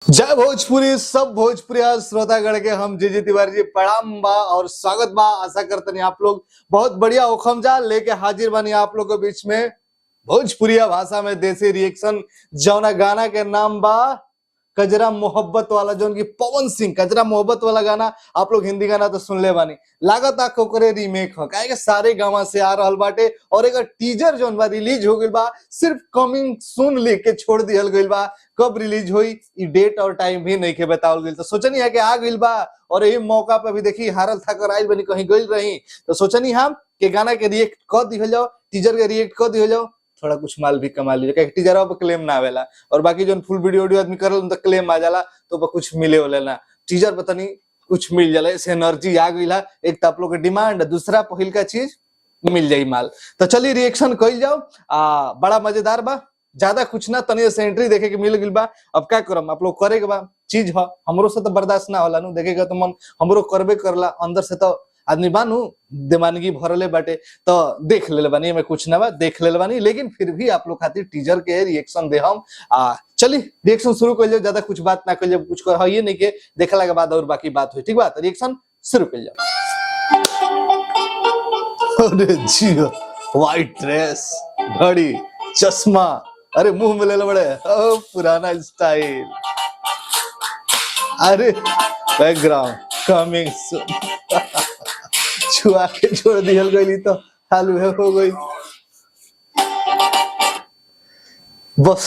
जय भोजपुरी सब भोजपुरी श्रोतागण के हम जी तिवारी जी प्रणाम बा और स्वागत बा। आशा करते आप लोग बहुत बढ़िया ओखम जा लेके हाजिर बनी आप लोग के बीच में भोजपुरिया भाषा में देसी रिएक्शन। जौना गाना के नाम बा कजरा मोहब्बत वाला, जो की पवन सिंह कजरा मोहब्बत वाला गाना आप लोग हिंदी गाना तो सुन ले बानी। लागत आ ओकरे रीमेक ह काहे के सारे गामा से आ रहल बाटे और एक टीजर जोन बा रिलीज हो गइल बा, सिर्फ कमिंग सून लिख के छोड़ दिहल गइल बा। कब रिलीज होई ई डेट और टाइम भी नहीं के बतावल गइल, तो सोचनी है कि आ गइल बा और यही मौका पे भी देखी हारल थाकर आइल बनी कहीं गइल रही, तो सोचनी हम कि गाना के रिएक्ट कर दिहल जाओ, टीजर के रिएक्ट कर दिहल जाओ, थोड़ा कुछ माल भी कमा लीजिए। टीजर पे क्लेम ना आवेला और बाकी जो फुल वीडियो आदमी करल तो क्लेम आ जाला, तो कुछ मिले वाला ना। टीजर पता नहीं कुछ मिल जाला, ऐसे एनर्जी आ गई। एक तो आप लोग के डिमांड, दूसरा पहिल का चीज मिल जाई माल। तो चलिए रिएक्शन कइल जाओ। बड़ा मजेदार बा, ज्यादा कुछ ना, तनी से एंट्री देखे के मिल गइल बा। अब क्या करम, आप लोग करे के बा चीज ह, हमरो से तो बर्दाश्त ना होला नु, देखेगा तो मन हमरो करबे करला, अंदर से तो आदमी बानू दीवानगी भरले बाटे। तो देख ले बानी, मैं कुछ ना बा देख ले बानी, लेकिन फिर भी आप लोग खातिर टीजर के रिएक्शन दे हम। चलिए रिएक्शन शुरू कर लो, ज्यादा कुछ बात ना कर लो, कुछ कर ये नहीं के देखला के बाद और बाकी बात हुई, ठीक बात। रिएक्शन शुरू कर लो। अरे जी, व्हाइट ड्रेस, घड़ी, चश्मा, अरे मुंह में ले बड़े पुराना स्टाइल। अरे बैकग्राउंड कमिंग छुआ के छोड़ दिहल गई तो हालू है हो गई। बस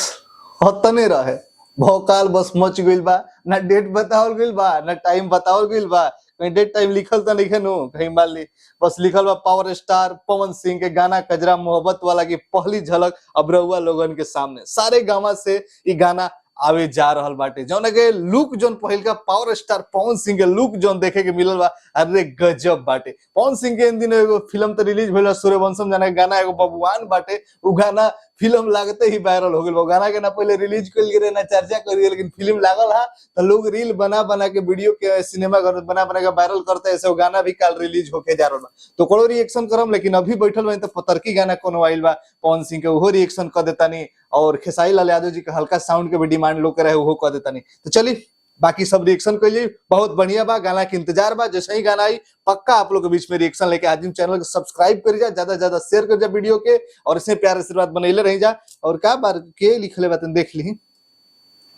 हतने रहे भौकाल बस मच गइल बा, ना डेट बतावल गइल बा ना टाइम बतावल गइल बा। कहीं डेट टाइम लिखल तो नहीं नो, कहीं मान ली बस लिखल बा पावर स्टार पवन सिंह के गाना कजरा मोहब्बत वाला की पहली झलक अब रहुआ लोगन के सामने। सारे गामा से ये गाना आवे जा रहल बाटे, जौन के लुक जोन पहिल का पावर स्टार पवन सिंह के लुक जोन देखे के मिलल बा, अरे गजब बाटे। पवन सिंह के इन दिन एगो फिल्म तो रिलीज भइल सूर्यवंशम जाने गाना, एगो बबुआन बाटे, उ गाना फिल्म लागते ही वायरल हो गइल। गाना के ना पहले रिलीज कइल गेल ना चर्चा करिए, लेकिन फिल्म लागल हा तो लोग रील बना बना के वीडियो के सिनेमा घर बना बना के वायरल करते, ऐसे गाना भी कल रिलीज होके जा रहल बा। तो कोनो रिएक्शन करम, लेकिन अभी बैठल बानी तो पतरकी गाना कोनो आइल बा पवन सिंह के, ओहो रिएक्शन कर देतानी। और खेसारी लाल यादव जी के हल्का साउंड के भी डिमांड लोग करे, ओहो कर देतानी। तो चलिए बाकी सब रिएक्शन कर लिए, बहुत बढ़िया बा। गाना के इंतजार बा, जैसे ही गाना आई पक्का आप लोग के बीच में रिएक्शन लेके आज चैनल को सब्सक्राइब कर जा, ज्यादा ज्यादा शेयर कर जा वीडियो के, और इसमें प्यार आशीर्वाद बनैले रह जा। और का बार के लिखले बात देख ली,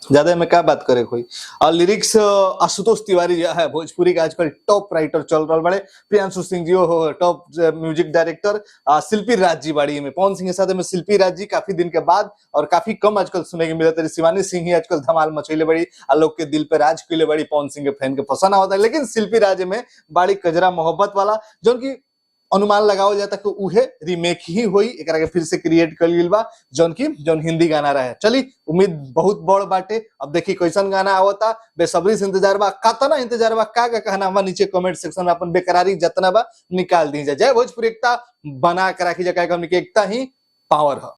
ज्यादा में क्या बात करे कोई। और लिरिक्स आशुतोष तिवारी जो है भोजपुरी का आजकल टॉप राइटर चल रहा बड़े, प्रियांशु सिंह जी हो टॉप म्यूजिक डायरेक्टर, शिल्पी राज जी बाड़ी में पवन सिंह के साथ में शिल्पी राज जी काफी दिन के बाद और काफी कम आजकल सुने के मिलता है। शिवानी सिंह ही आजकल धमाल मचैले बड़ी, लोग के दिल पे राज कैले बड़ी, पवन सिंह के फैन के पसंद होता है। लेकिन शिल्पी राज में बाड़ी कजरा मोहब्बत वाला, जो की अनुमान लगाओ जाता कि उहे रीमेक ही होई, एकरा के फिर से क्रिएट कर लियल बा, जौन हिंदी गाना रहे। चली उम्मीद बहुत बड़ बाटे, अब देखी कैसन गाना आवता, बेसब्री से इंतजार बा। कतना इंतजार बा, का कहना बा नीचे कमेंट सेक्शन में अपन बेकरारी जतना बा निकाल दी जाए। जय भोजपुरी एकता बना के राखी जाए, हमनी के एकता ही पावर है।